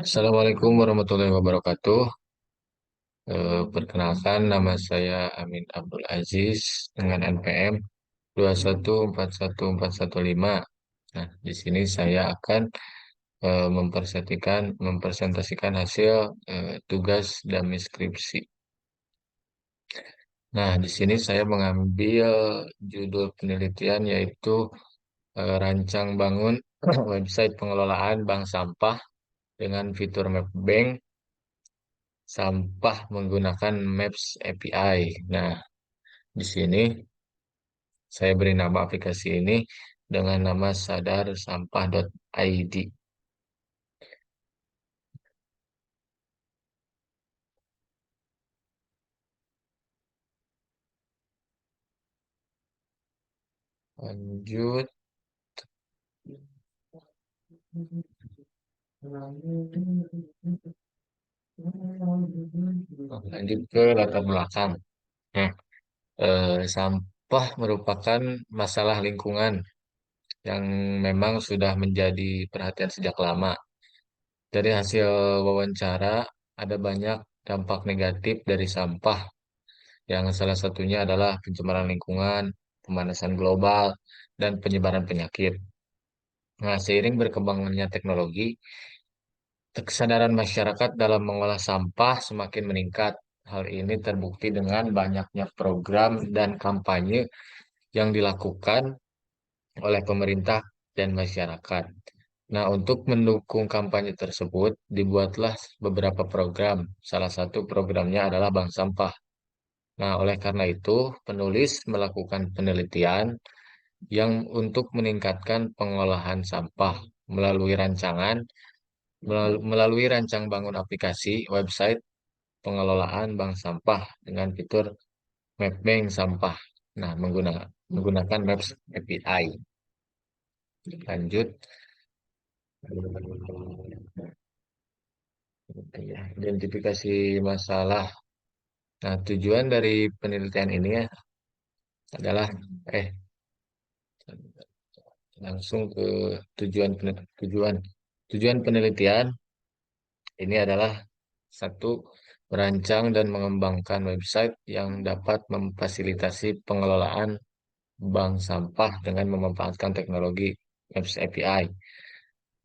Assalamualaikum warahmatullahi wabarakatuh. Perkenalkan nama saya Amin Abdul Aziz dengan NPM 2141415. Nah, di sini saya akan mempresentasikan hasil tugas dan skripsi. Nah, di sini saya mengambil judul penelitian yaitu rancang bangun website pengelolaan bank sampah dengan fitur map bank sampah menggunakan Maps API. Nah, di sini saya beri nama aplikasi ini dengan nama sadarsampah.id. Lanjut, lanjut ke latar belakang. Nah, sampah merupakan masalah lingkungan yang memang sudah menjadi perhatian sejak lama. Dari hasil wawancara, ada banyak dampak negatif dari sampah, yang salah satunya adalah pencemaran lingkungan, pemanasan global, dan penyebaran penyakit. Nah, seiring berkembangnya teknologi, kesadaran masyarakat dalam mengolah sampah semakin meningkat. Hal ini terbukti dengan banyaknya program dan kampanye yang dilakukan oleh pemerintah dan masyarakat. Nah, untuk mendukung kampanye tersebut, dibuatlah beberapa program. Salah satu programnya adalah Bank Sampah. Nah, oleh karena itu, penulis melakukan penelitian yang untuk meningkatkan pengolahan sampah melalui melalui rancang bangun aplikasi website pengelolaan bank sampah dengan fitur mapping sampah. Nah, menggunakan Maps API. Lanjut, ya, identifikasi masalah. Nah, tujuan dari penelitian ini ya adalah eh langsung ke tujuan tujuan penelitian ini adalah satu, merancang dan mengembangkan website yang dapat memfasilitasi pengelolaan bank sampah dengan memanfaatkan teknologi Maps API.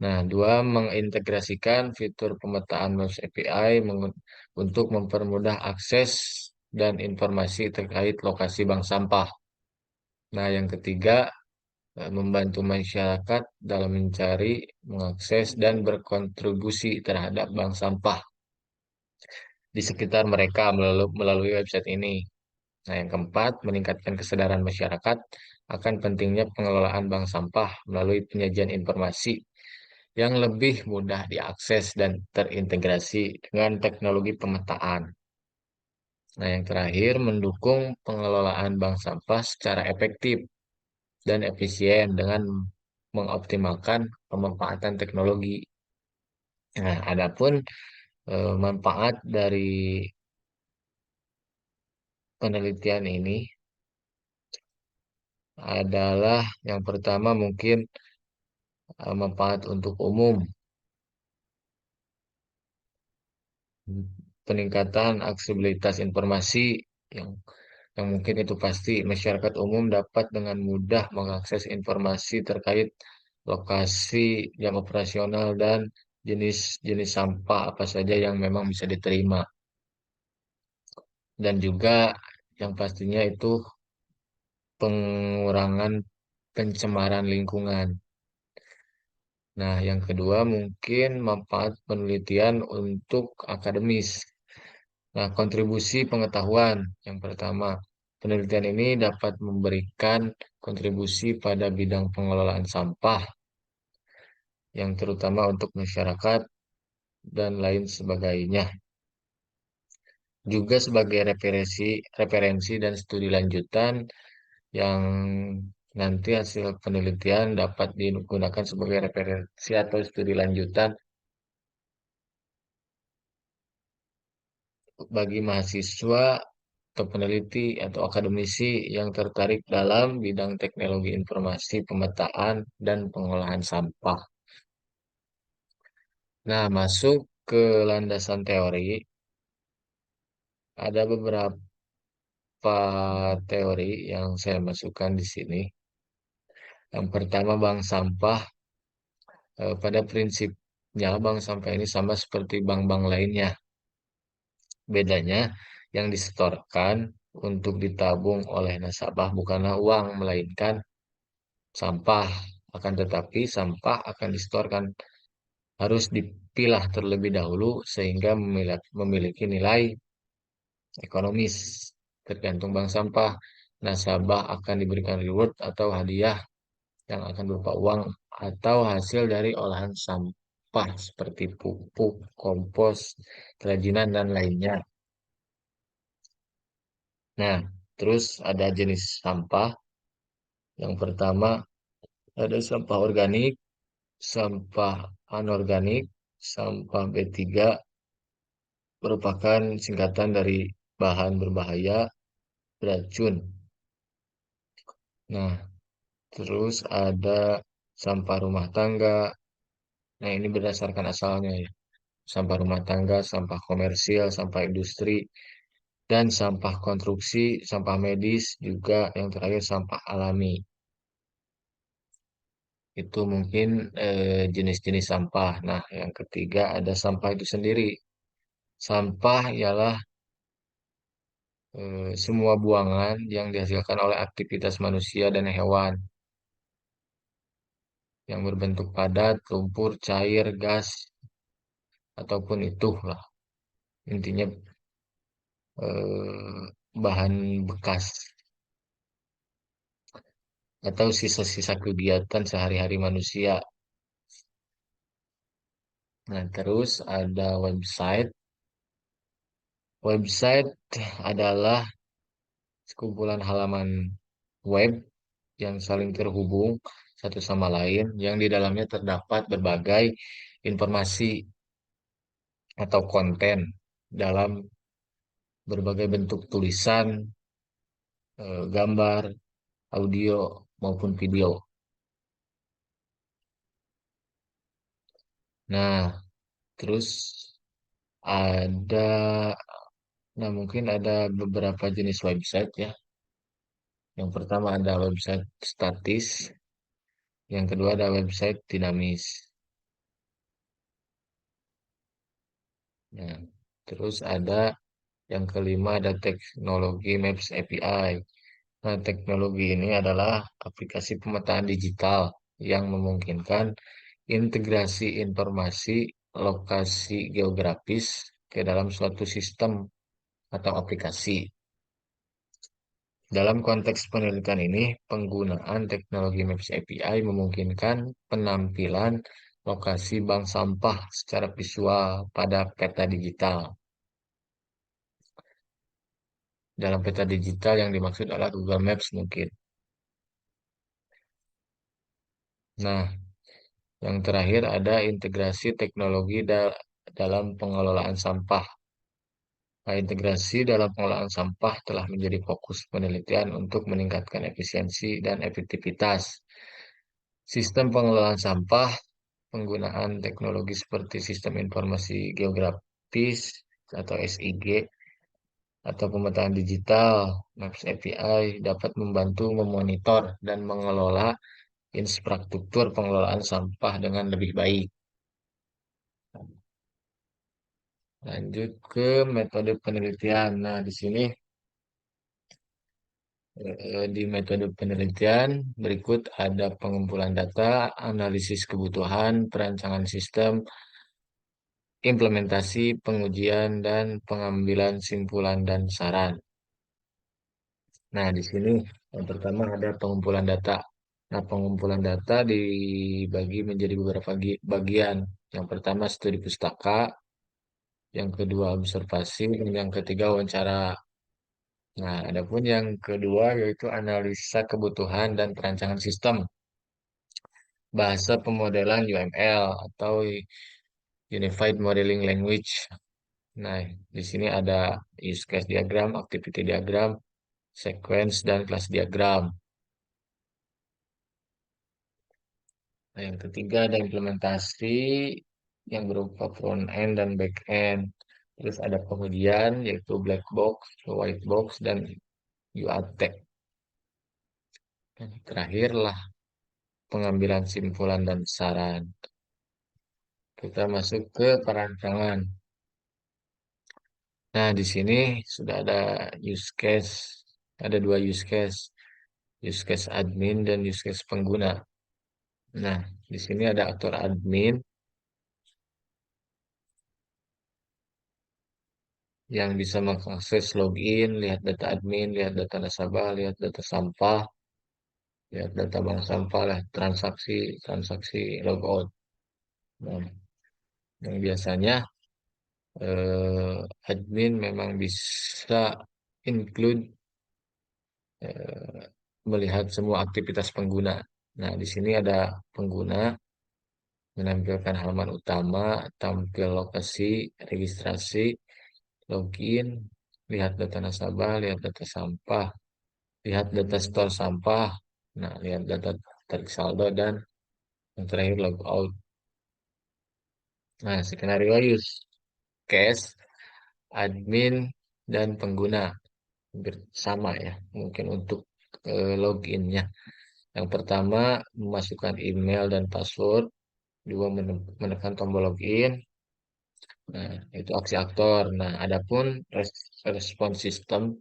Nah, dua, mengintegrasikan fitur pemetaan Maps API untuk mempermudah akses dan informasi terkait lokasi bank sampah. Nah, yang ketiga, membantu masyarakat dalam mencari, mengakses, dan berkontribusi terhadap bank sampah di sekitar mereka melalui website ini. Nah, yang keempat, meningkatkan kesadaran masyarakat akan pentingnya pengelolaan bank sampah melalui penyajian informasi yang lebih mudah diakses dan terintegrasi dengan teknologi pemetaan. Nah, yang terakhir, mendukung pengelolaan bank sampah secara efektif dan efisien dengan mengoptimalkan pemanfaatan teknologi. Nah, adapun manfaat dari penelitian ini adalah yang pertama mungkin manfaat untuk umum, peningkatan aksesibilitas informasi yang yang mungkin itu pasti masyarakat umum dapat dengan mudah mengakses informasi terkait lokasi, jam operasional, dan jenis-jenis sampah apa saja yang memang bisa diterima. Dan juga yang pastinya itu pengurangan pencemaran lingkungan. Nah, yang kedua mungkin manfaat penelitian untuk akademis. Nah, kontribusi pengetahuan. Yang pertama, penelitian ini dapat memberikan kontribusi pada bidang pengelolaan sampah, yang terutama untuk masyarakat dan lain sebagainya. Juga sebagai referensi dan studi lanjutan yang nanti hasil penelitian dapat digunakan sebagai referensi atau studi lanjutan bagi mahasiswa atau peneliti atau akademisi yang tertarik dalam bidang teknologi informasi, pemetaan, dan pengolahan sampah. Nah, masuk ke landasan teori, ada beberapa teori yang saya masukkan di sini. Yang pertama, bank sampah. Pada prinsipnya, bank sampah ini sama seperti bank-bank lainnya. Bedanya, yang disetorkan untuk ditabung oleh nasabah bukanlah uang, melainkan sampah. Akan tetapi, sampah akan disetorkan harus dipilah terlebih dahulu sehingga memiliki nilai ekonomis. Tergantung bank sampah, nasabah akan diberikan reward atau hadiah yang akan berupa uang atau hasil dari olahan sampah seperti pupuk, kompos, kerajinan, dan lainnya. Nah, terus ada jenis sampah. Yang pertama ada sampah organik, sampah anorganik, sampah B3 merupakan singkatan dari bahan berbahaya beracun. Nah, terus ada sampah rumah tangga. Nah, ini berdasarkan asalnya ya. Sampah rumah tangga, sampah komersil, sampah industri, dan sampah konstruksi, sampah medis, juga yang terakhir sampah alami. Itu mungkin jenis-jenis sampah. Nah, yang ketiga ada sampah itu sendiri. Sampah ialah semua buangan yang dihasilkan oleh aktivitas manusia dan hewan yang berbentuk padat, lumpur, cair, gas, ataupun itu lah. Intinya bahan bekas atau sisa-sisa kegiatan sehari-hari manusia. Nah, terus ada website. Website adalah sekumpulan halaman web yang saling terhubung satu sama lain, yang di dalamnya terdapat berbagai informasi atau konten dalam berbagai bentuk tulisan, gambar, audio, maupun video. Nah, terus ada, nah mungkin ada beberapa jenis website ya. Yang pertama ada website statis, yang kedua ada website dinamis. Nah, terus ada yang kelima ada teknologi Maps API. Nah, teknologi ini adalah aplikasi pemetaan digital yang memungkinkan integrasi informasi lokasi geografis ke dalam suatu sistem atau aplikasi. Dalam konteks penelitian ini, penggunaan teknologi Maps API memungkinkan penampilan lokasi bank sampah secara visual pada peta digital. Dalam peta digital yang dimaksud adalah Google Maps mungkin. Nah, yang terakhir ada integrasi teknologi dalam pengelolaan sampah. Nah, integrasi dalam pengelolaan sampah telah menjadi fokus penelitian untuk meningkatkan efisiensi dan efektivitas sistem pengelolaan sampah. Penggunaan teknologi seperti sistem informasi geografis atau SIG atau pemetaan digital, Maps API dapat membantu memonitor dan mengelola infrastruktur pengelolaan sampah dengan lebih baik. Lanjut ke metode penelitian. Nah, di sini di metode penelitian berikut ada pengumpulan data, analisis kebutuhan, perancangan sistem, implementasi, pengujian, dan pengambilan simpulan dan saran. Nah, di sini yang pertama ada pengumpulan data. Nah, pengumpulan data dibagi menjadi beberapa bagian. Yang pertama studi pustaka, yang kedua observasi, dan yang ketiga wawancara. Nah, adapun yang kedua yaitu analisa kebutuhan dan perancangan sistem, bahasa pemodelan UML atau Unified Modeling Language. Nah, di sini ada use case diagram, activity diagram, sequence, dan class diagram. Nah, yang ketiga ada implementasi yang berupa front end dan back end. Terus ada pengujian yaitu black box, white box, dan UAT. Dan terakhirlah pengambilan simpulan dan saran. Kita masuk ke perancangan. Nah, di sini sudah ada use case. Ada dua use case. Use case admin dan use case pengguna. Nah, di sini ada aktor admin yang bisa mengakses login, lihat data admin, lihat data nasabah, lihat data sampah, lihat data bank sampah, lihat transaksi, transaksi logout. Nah, yang biasanya admin memang bisa include melihat semua aktivitas pengguna. Nah, di sini ada pengguna menampilkan halaman utama, tampil lokasi, registrasi, login, lihat data nasabah, lihat data sampah, lihat data store sampah, nah lihat data tarik saldo dan yang terakhir logout. Nah, skenario use case, admin dan pengguna hampir sama ya, mungkin untuk loginnya. Yang pertama memasukkan email dan password, dua menekan tombol login. Nah, itu aksi aktor. Nah, adapun respon sistem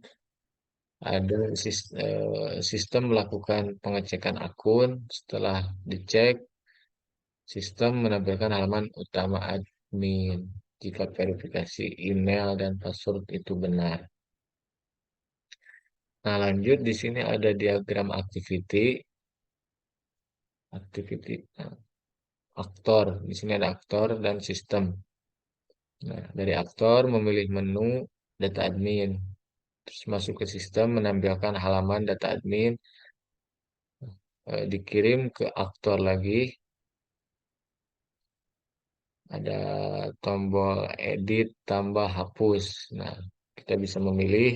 ada sistem melakukan pengecekan akun. Setelah dicek, sistem menampilkan halaman utama admin jika verifikasi email dan password itu benar. Nah, lanjut di sini ada diagram activity, nah, aktor. Di sini ada aktor dan sistem. Nah, dari aktor memilih menu data admin, terus masuk ke sistem menampilkan halaman data admin, dikirim ke aktor lagi, ada tombol edit tambah hapus. Nah, kita bisa memilih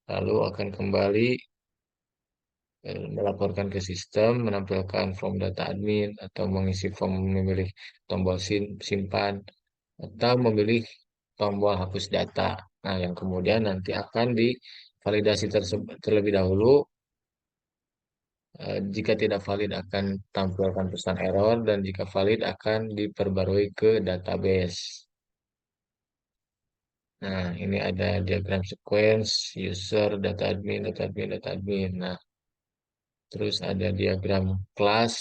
lalu akan kembali melaporkan ke sistem, menampilkan form data admin atau mengisi form memilih tombol simpan atau memilih tombol hapus data. Nah, yang kemudian nanti akan divalidasi terlebih dahulu. Jika tidak valid akan tampilkan pesan error dan jika valid akan diperbarui ke database. Nah, ini ada diagram sequence, user, data admin, data admin, data admin. Nah, terus ada diagram kelas.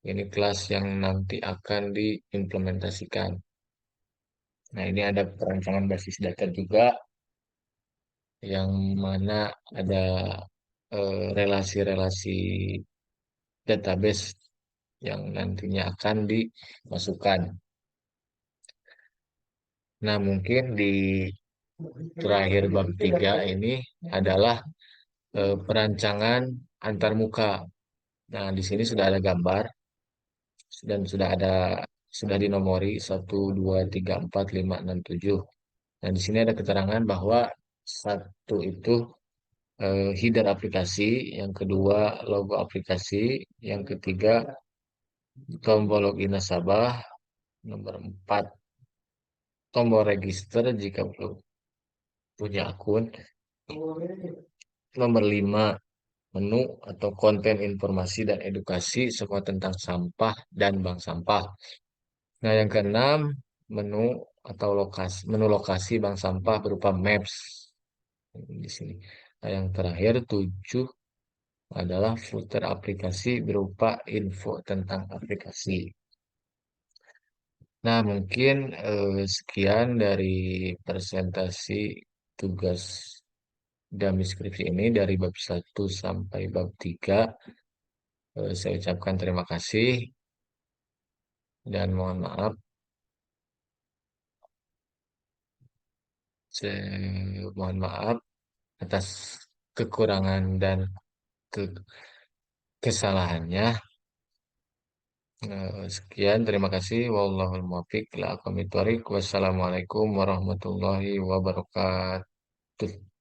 Ini kelas yang nanti akan diimplementasikan. Nah, ini ada perancangan basis data juga, yang mana ada relasi-relasi database yang nantinya akan dimasukkan. Nah, mungkin di terakhir bab 3 ini adalah perancangan antarmuka. Nah, di sini sudah ada gambar dan sudah dinomori 1, 2, 3, 4, 5, 6, 7. Nah, di sini ada keterangan bahwa satu itu header aplikasi, yang kedua logo aplikasi, yang ketiga tombol login nasabah, nomor 4 tombol register jika belum punya akun, nomor 5 menu atau konten informasi dan edukasi semua tentang sampah dan bank sampah. Nah, yang keenam menu atau menu lokasi bank sampah berupa maps di sini. Nah, yang terakhir 7 adalah footer aplikasi berupa info tentang aplikasi. Nah, mungkin sekian dari presentasi tugas dan skripsi ini dari bab 1 sampai bab 3. Saya ucapkan terima kasih dan mohon maaf. Mohon maaf atas kekurangan dan ke- kesalahannya. Sekian, terima kasih. Wallahul muwaffiq. La aqwamit thoriq. Wassalamualaikum warahmatullahi wabarakatuh.